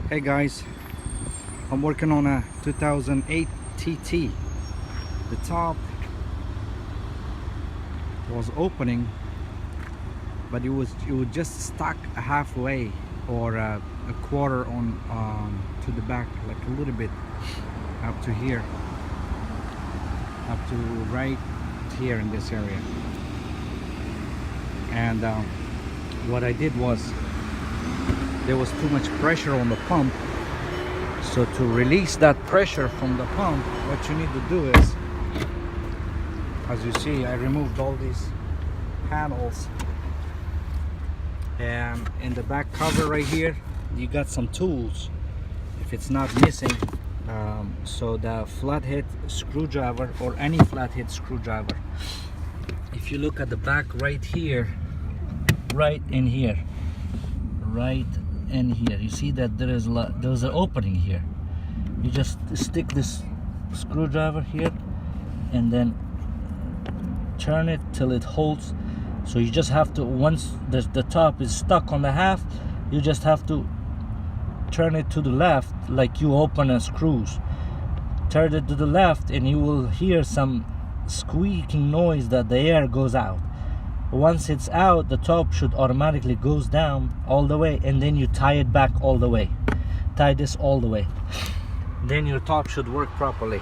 Hey guys, I'm working on a 2008 TT. The top was opening, but it was just stuck halfway or a quarter on to the back, like a little bit up to here, up to right here in this area. And what I did was, there was too much pressure on the pump, so to release that pressure from the pump, what you need to do is, as you see, I removed all these panels, and in the back cover right here you got some tools if it's not missing. So the flathead screwdriver, or any flathead screwdriver, if you look at the back right here, right in here, you see that there's an opening here. You just stick this screwdriver here and then turn it till it holds. So you just have to, once the top is stuck on the half, you just have to turn it to the left, like you open a screws. Turn it to the left and you will hear some squeaking noise that the air goes out. Once it's out, the top should automatically goes down all the way, and then you tie it back all the way. Tie this all the way. Then your top should work properly.